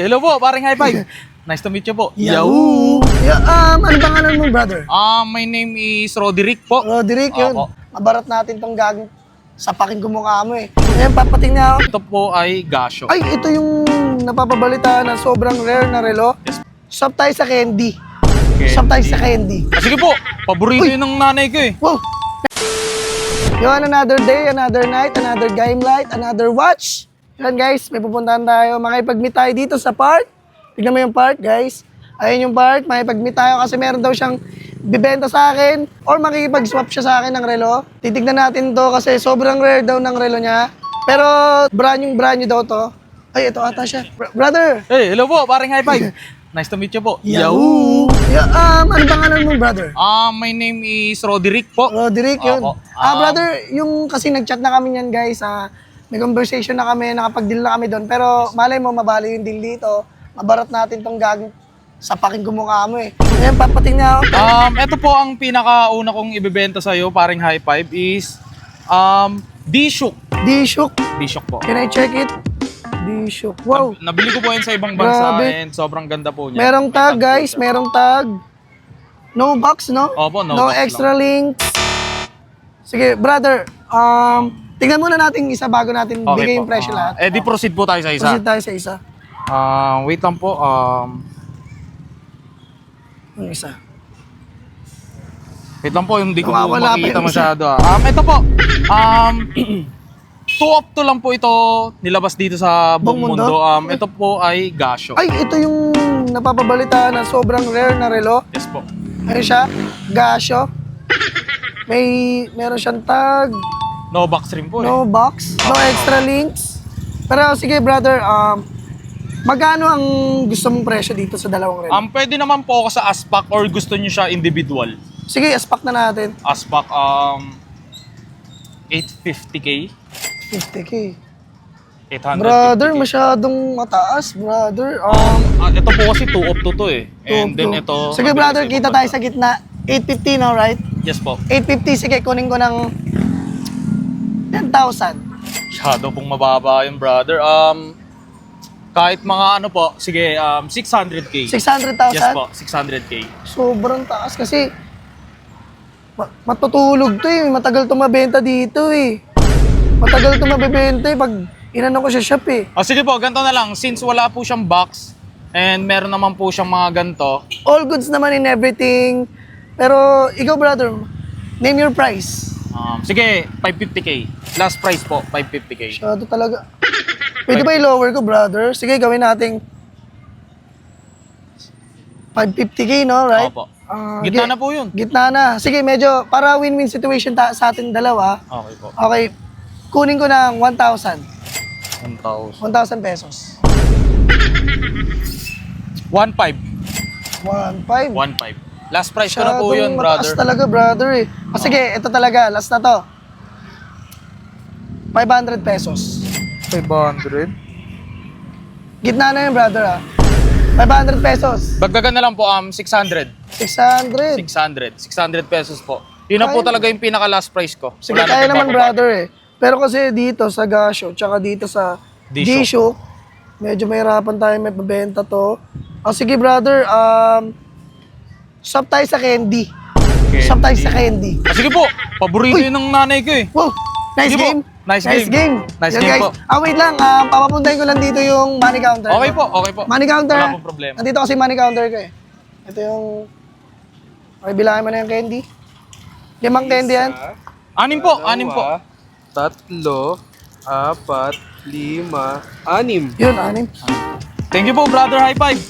Hello po, paring high five. Nice to meet you po. Yahoo! Ano pangalan mo, brother? My name is Roderick po. Roderick, yun. Opo. Mabarat natin tong gagong sapakin kumukha mo eh. Ngayon, papating na ako. Ito po ay gasyo. Ay, ito yung napapabalita na sobrang rare na relo. Yes. Shop tayo sa candy. Candy. Shop tayo sa candy. Sige po, paborito yun ng nanay ko eh. Wow! Yun, another day, another night, another game light, another watch. Yan guys, may pupuntahan tayo. Makipag-meet tayo dito sa park. Tignan mo yung park, guys. Ayun yung park. Makipag-meet tayo kasi meron daw siyang bibenta sa akin or makikipag-swap siya sa akin ng relo. Titignan natin to kasi sobrang rare daw ng relo niya. Pero brand new daw to. Ay, ito ata siya. Brother! Hey, hello po, paring high five. Nice to meet you po. Yahoo! Ano pangalan mo, brother? My name is Roderick po. Roderick, yun. Opo. Brother, yung kasi nag-chat na kami niyan, guys. May conversation na kami, nakapag-deal na kami doon. Pero malay mo, mabali yung deal dito. Mabarat natin tong gagong sapakin kumukha mo eh. Ngayon, papating na ako. Ito po ang pinakauna kong ibebenta sa'yo, paring high five is D-Shook. D-Shook. D-Shook po. Can I check it? D-Shook. Wow. Nabili ko po yan sa ibang bansa Grabe. and sobrang ganda po niya. Merong tag, guys. Merong tag. No box, no? Opo, no No box extra links. Sige, brother. Tingnan muna natin isa bago natin bigay yung presyo lahat. Di proceed po tayo sa isa. Proceed tayo sa isa. Wait lang po. Yung isa. Wait lang po, yung di ko po Nawawala pa makikita yung isa. masyado. Ito po. 2 up to lang po ito nilabas dito sa buong Buong mundo? mundo. Ito po ay gasyo. Ay, ito yung napapabalita na sobrang rare na relo. Yes po. Ano siya? Gasyo. Meron siyang tag. No box rin po No box. No extra links. Pero sige, brother. Magkano ang gusto mong presyo dito sa dalawang relo? Pwede naman po ako sa Aspak or gusto niyo siya individual. Sige, aspak na natin. Aspak 850k. 50K. 850k. Brother, masyadong mataas, brother. Ito po kasi 2 up to to eh. And then ito. Sige, brother, kita tayo sa gitna. 850 now, right? Yes po. 850, sige, kunin ko ng 10,000. Masyado pong mababa yung brother. Kahit mga ano po, sige, 600k. 600,000? Yes po, 600k. Sobrang taas kasi matutulog to eh. Matagal to mabenta dito eh. Matagal to mabibenta eh pag inano ko sa shop eh. Sige po, ganito na lang. Since wala po siyang box and meron naman po siyang mga ganito. All goods naman in everything. Pero ikaw, brother, name your price. Sige, 550k. Last price po, 550k. Masyado talaga. Pwede ba i-lower ko, brother? Sige, gawin nating 550k, no? Right? Opo. Gitna na po yun. Gitna na. Sige, medyo para win-win situation sa atin dalawa. Okay po. Okay, kunin ko ng 1,000. 1,000. 1,000 pesos. 1,500. 1,500. 1,500. Last price ko na po yun, Mataas brother. talaga, brother eh. Sige, ito talaga. Last na to. 500 pesos. 500? Gitna na yun, brother ah. 500 pesos. Dagdagan na lang po, 600. 600. 600 pesos po. Yun na po Kaya- talaga yung pinaka last price ko. Sige, Wala na kaya naman, pagbababa. brother eh. Pero kasi dito sa Gasyo, tsaka dito sa D-Shook. D-Shook, medyo mahirapan tayo may pabenta to. Sige, brother, shop tayo sa candy. Shop tayo sa candy. Sige po, paborito Uy! yun ng nanay ko eh. Wow! Nice Sige po. game. Nice game. Nice Yan, game guys. po. Wait lang. Papapuntahin ko lang dito yung money counter. Okay po, okay po. Money counter. Wala pong problema. Nandito kasi money counter ko eh. Ito yung... Okay, bilangin mo na yung candy. 5 candy yan. 6 po, 6 po. 3, 4, 5, 6. Yun, 6. Thank you po, brother. High five.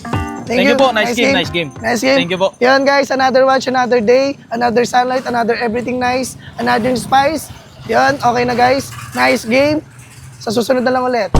Thank you po. Nice game, nice game. Nice game. Thank you po. Yan guys, another watch, another day, another sunlight, another everything nice, another spice. Yan, okay na guys. Nice game. Sa susunod na lang ulit.